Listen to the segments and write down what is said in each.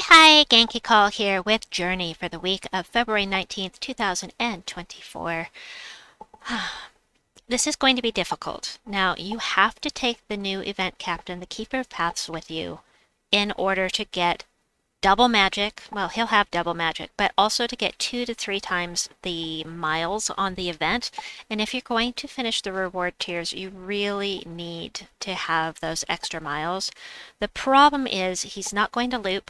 Hi, Genki Call here with Journey for the week of February 19th, 2024. This is going to be difficult. Now, you have to take the new event captain, the Keeper of Paths, with you in order to get double magic. Well, he'll have double magic, but also to get 2 to 3 times the miles on the event. And if you're going to finish the reward tiers, you really need to have those extra miles. The problem is he's not going to loop.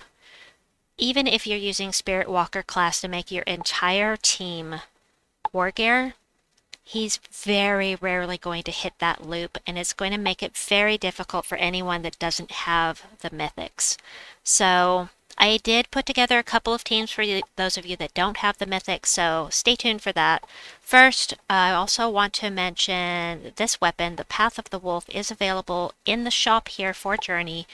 Even if you're using Spiritwalker Class to make your entire team Wargare, he's very rarely going to hit that loop, and it's going to make it very difficult for anyone that doesn't have the Mythics. So I did put together a couple of teams for those of you that don't have the Mythics, so stay tuned for that. First, I also want to mention this weapon, the Path of the Wolf, is available in the shop here for Journey.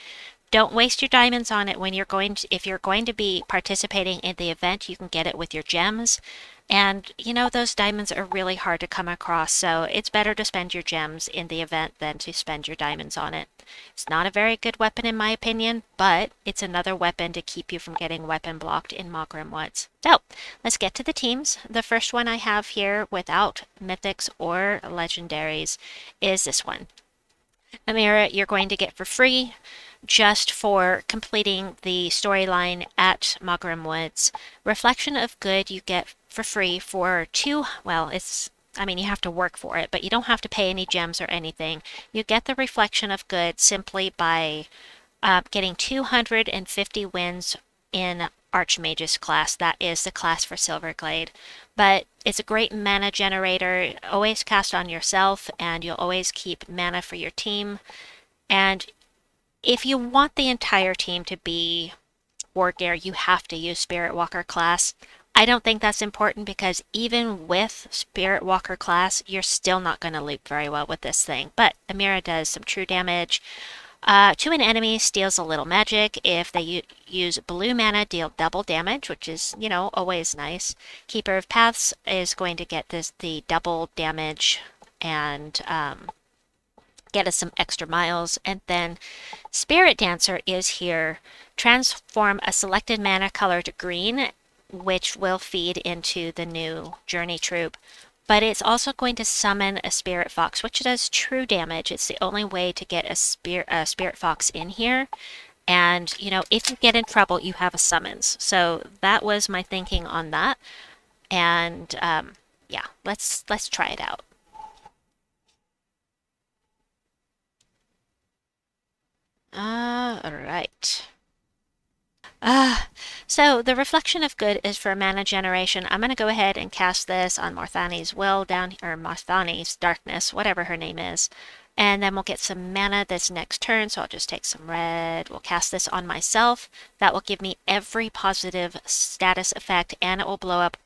Don't waste your diamonds on it when you're going to, if you're going to be participating in the event, you can get it with your gems. And you know, those diamonds are really hard to come across, so it's better to spend your gems in the event than to spend your diamonds on it. It's not a very good weapon in my opinion, but it's another weapon to keep you from getting weapon blocked in Mogram Woods. So, let's get to the teams. The first one I have here without Mythics or Legendaries is this one. Amira, you're going to get for free just for completing the storyline at Mogram Woods. Reflection of Good you get for free for you have to work for it, but you don't have to pay any gems or anything. You get the Reflection of Good simply by getting 250 wins in Archmage's class. That is the class for Silverglade. But it's a great mana generator. Always cast on yourself, and you'll always keep mana for your team. And if you want the entire team to be Wargare, you have to use Spiritwalker Class. I don't think that's important because even with Spiritwalker Class, you're still not going to loop very well with this thing. But Amira does some true damage. To an enemy, steals a little magic. If they use blue mana, deal double damage, which is, you know, always nice. Keeper of Paths is going to get the double damage and get us some extra miles. And then Spiritdancer is here. Transform a selected mana color to green, which will feed into the new Journey troop. But it's also going to summon a Spirit Fox, which does true damage. It's the only way to get a Spirit Fox in here. And, you know, if you get in trouble, you have a summons. So that was my thinking on that. And, yeah, let's try it out. Alright. So the Reflection of Good is for mana generation. I'm going to go ahead and cast this on Marthani's Will down here, or Marthani's Darkness, whatever her name is. And then we'll get some mana this next turn, so I'll just take some red. We'll cast this on myself. That will give me every positive status effect, and it will blow up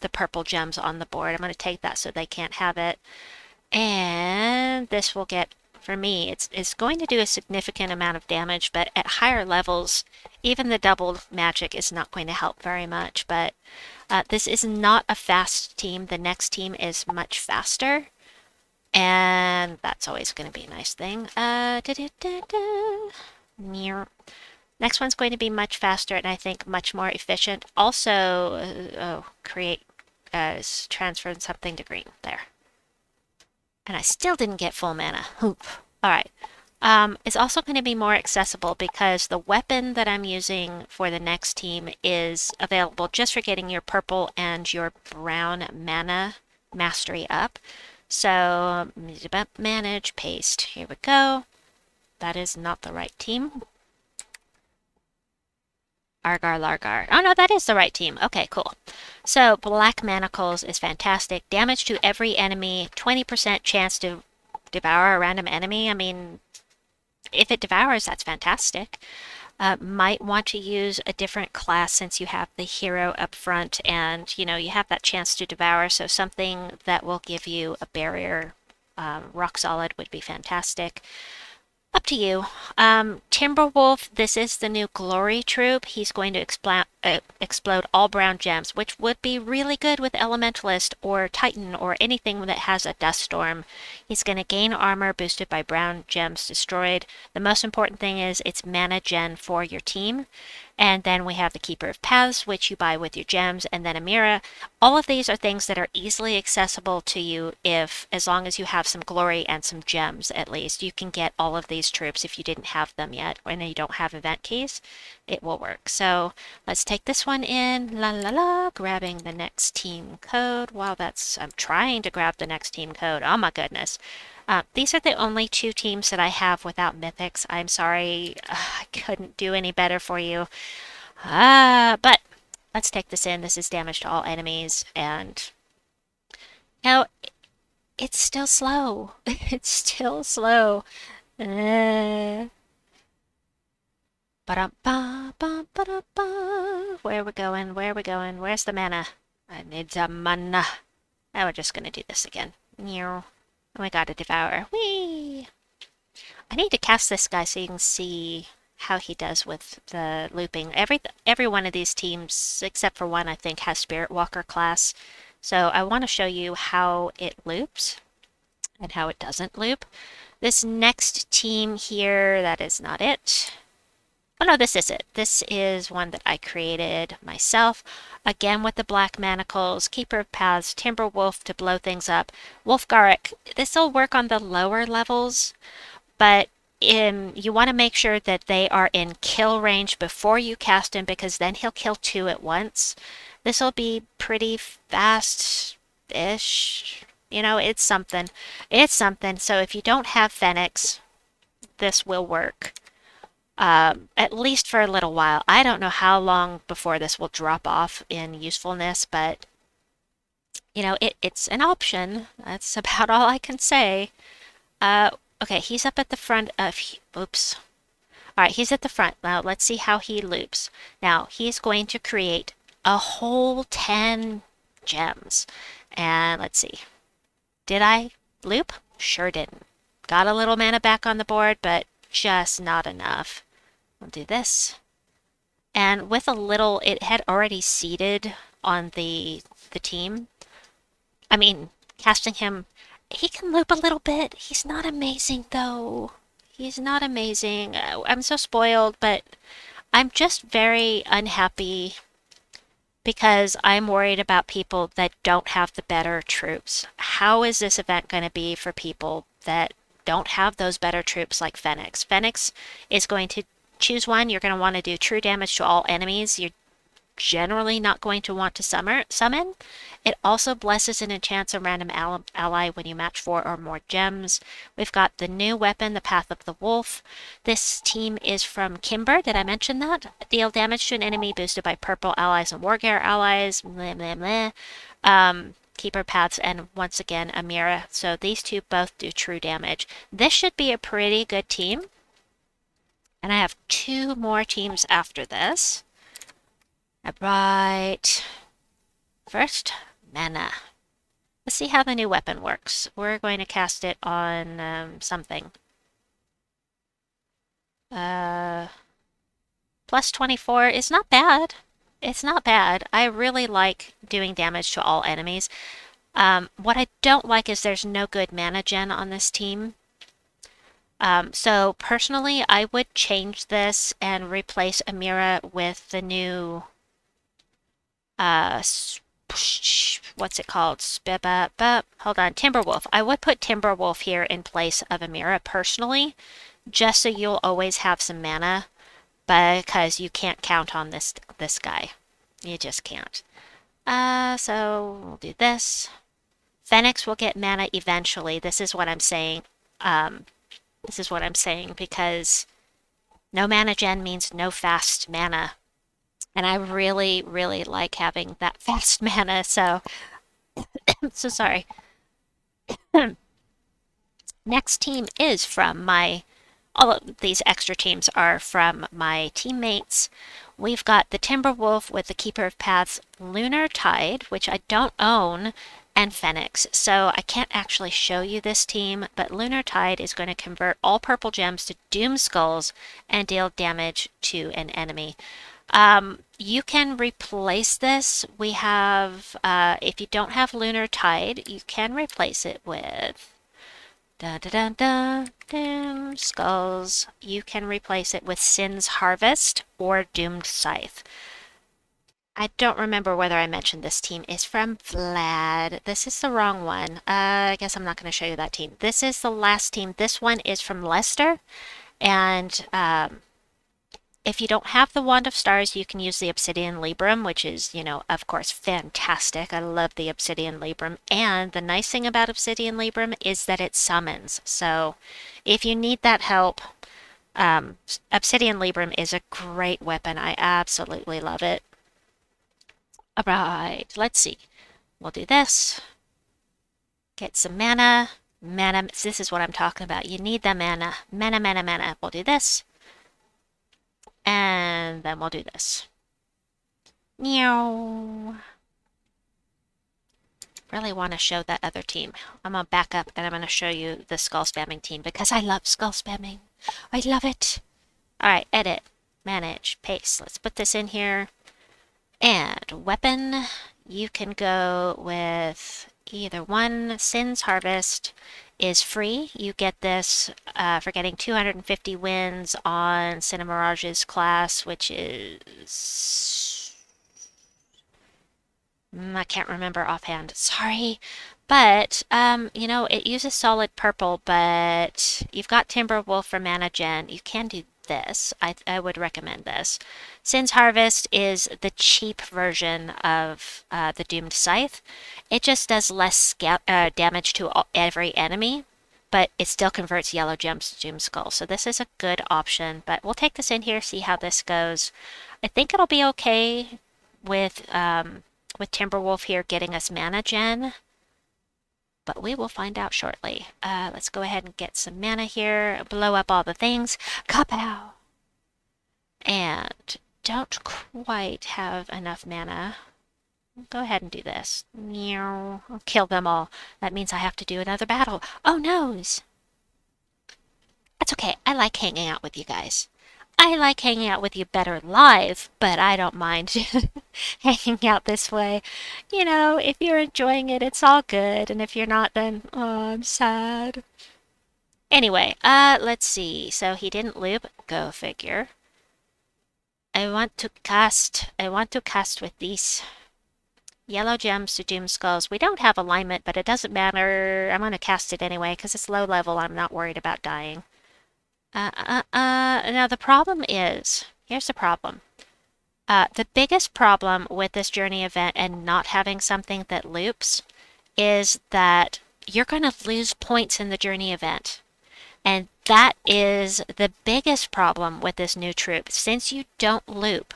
the purple gems on the board. I'm going to take that so they can't have it. And this will get, for me, it's going to do a significant amount of damage, but at higher levels, even the double magic is not going to help very much. But this is not a fast team. The next team is much faster, and that's always going to be a nice thing. Next one's going to be much faster, and I think much more efficient. Also, transfer something to green there. And I still didn't get full mana. Hoop. Alright. It's also going to be more accessible because the weapon that I'm using for the next team is available just for getting your purple and your brown mana mastery up. So, manage, paste. Here we go. That is not the right team. Argar Largar. Oh no, that is the right team. Okay, cool. So, Black Manacles is fantastic. Damage to every enemy, 20% chance to devour a random enemy. I mean, if it devours, that's fantastic. Might want to use a different class since you have the hero up front and, you know, you have that chance to devour, so something that will give you a barrier, rock solid would be fantastic. Up to you. Timberwolf, this is the new Glory troop. He's going to explode all brown gems, which would be really good with Elementalist or Titan or anything that has a dust storm. He's going to gain armor boosted by brown gems destroyed. The most important thing is it's mana gen for your team. And then we have the Keeper of Paths, which you buy with your gems, and then Amira. All of these are things that are easily accessible to you as long as you have some glory and some gems at least. You can get all of these troops if you didn't have them yet, or you don't have event keys. It will work. So let's take this one in. La la la, grabbing the next team code. Wow, I'm trying to grab the next team code. Oh my goodness. These are the only 2 teams that I have without Mythics. I'm sorry, I couldn't do any better for you. But let's take this in. This is damage to all enemies, and now it's still slow. It's still slow. Ba-dum-ba-ba-ba-da-ba. Where are we going? Where are we going? Where's the mana? I need some mana. Now we're just gonna do this again. Meow. Oh, I got a devour. Whee! I need to cast this guy so you can see how he does with the looping. Every one of these teams, except for one, I think, has Spiritwalker Class. So I want to show you how it loops and how it doesn't loop. This next team here, that is not it. Oh no, this is it. This is one that I created myself. Again with the black manacles, Keeper of Paths, Timberwolf to blow things up. Wulfgarok, this will work on the lower levels, but you want to make sure that they are in kill range before you cast him, because then he'll kill 2 at once. This will be pretty fast-ish. You know, it's something. It's something. So if you don't have Fenix, this will work. At least for a little while. I don't know how long before this will drop off in usefulness, but you know, it's an option. That's about all I can say. Okay, he's up at the front of... Oops. Alright, he's at the front. Now, let's see how he loops. Now, he's going to create a whole 10 gems. And let's see. Did I loop? Sure didn't. Got a little mana back on the board, but just not enough. We'll do this. And with a little... It had already seeded on the team. I mean, casting him... He can loop a little bit. He's not amazing, though. He's not amazing. I'm so spoiled, but I'm just very unhappy because I'm worried about people that don't have the better troops. How is this event going to be for people that don't have those better troops like Fenix? Fenix is going to choose one. You're going to want to do true damage to all enemies. You're generally not going to want to summon. It also blesses and enchants a random ally when you match 4 or more gems. We've got the new weapon, the Path of the Wolf. This team is from Kimber. Did I mention that? Deal damage to an enemy boosted by purple allies and Wargare allies. Blah, blah, blah. Keeper Paths, and once again, Amira. So these two both do true damage. This should be a pretty good team. And I have 2 more teams after this. Right. First, mana. Let's see how the new weapon works. We're going to cast it on something. Plus 24 is not bad. It's not bad. I really like doing damage to all enemies. What I don't like is there's no good mana gen on this team. So personally, I would change this and replace Amira with the new... what's it called? Hold on, Timberwolf. I would put Timberwolf here in place of Amira personally, just so you'll always have some mana, because you can't count on this guy. You just can't. So we'll do this. Fenix will get mana eventually. This is what I'm saying. This is what I'm saying because no mana gen means no fast mana. And I really, really like having that fast mana, so... so sorry. Next team is from my... All of these extra teams are from my teammates. We've got the Timberwolf with the Keeper of Paths Lunar Tide, which I don't own. and Fenix. So I can't actually show you this team, but Lunar Tide is going to convert all purple gems to Doom Skulls and deal damage to an enemy. You can replace this. We have, if you don't have Lunar Tide, you can replace it with Doom Skulls. You can replace it with Sin's Harvest or Doomed Scythe. I don't remember whether I mentioned this team is from Vlad. This is the wrong one. I guess I'm not going to show you that team. This is the last team. This one is from Leicester. And if you don't have the Wand of Stars, you can use the Obsidian Libram, which is, you know, of course, fantastic. I love the Obsidian Libram. And the nice thing about Obsidian Libram is that it summons. So if you need that help, Obsidian Libram is a great weapon. I absolutely love it. All right, let's see. We'll do this. Get some mana. Mana, this is what I'm talking about. You need the mana. Mana, mana, mana. We'll do this. And then we'll do this. Meow. Really want to show that other team. I'm going to back up and I'm going to show you the skull spamming team because I love skull spamming. I love it. All right, edit, manage, paste. Let's put this in here. And weapon, you can go with either one. Sin's Harvest is free. You get this for getting 250 wins on Cinemirage's class, which is... I can't remember offhand. Sorry. But, you know, it uses solid purple, but you've got Timberwolf for mana gen. You can do this. I would recommend this. Sin's Harvest is the cheap version of the Doomed Scythe. It just does less damage to every enemy, but it still converts yellow gems to Doom Skull. So this is a good option, but we'll take this in here, see how this goes. I think it'll be okay with Timberwolf here getting us mana gen, but we will find out shortly. Let's go ahead and get some mana here, blow up all the things. Kapow! And don't quite have enough mana. Go ahead and do this. Meow. I'll kill them all. That means I have to do another battle. Oh, noes! That's okay. I like hanging out with you guys. I like hanging out with you better live, but I don't mind hanging out this way. You know, if you're enjoying it, it's all good. And if you're not, then, oh, I'm sad. Anyway, let's see. So he didn't loop. Go figure. I want to cast with these yellow gems to Doom Skulls. We don't have alignment, but it doesn't matter. I'm going to cast it anyway, because it's low level. I'm not worried about dying. Now the problem is, here's the problem. The biggest problem with this journey event and not having something that loops is that you're going to lose points in the journey event. And that is the biggest problem with this new troop. Since you don't loop,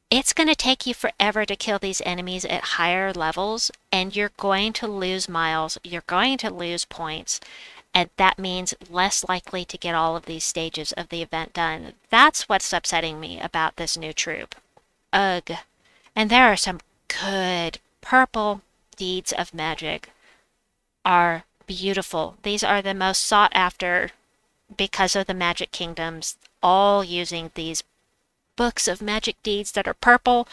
it's going to take you forever to kill these enemies at higher levels, and you're going to lose miles, you're going to lose points. And that means less likely to get all of these stages of the event done. That's what's upsetting me about this new troop. Ugh. And there are some good purple deeds of magic. Are beautiful. These are the most sought after because of the Magic Kingdoms, all using these books of magic deeds that are purple.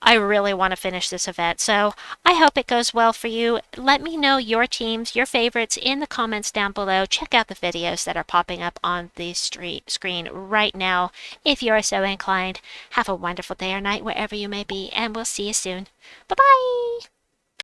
I really want to finish this event, so I hope it goes well for you. Let me know your teams, your favorites in the comments down below. Check out the videos that are popping up on the screen right now if you are so inclined. Have a wonderful day or night wherever you may be, and we'll see you soon. Bye-bye!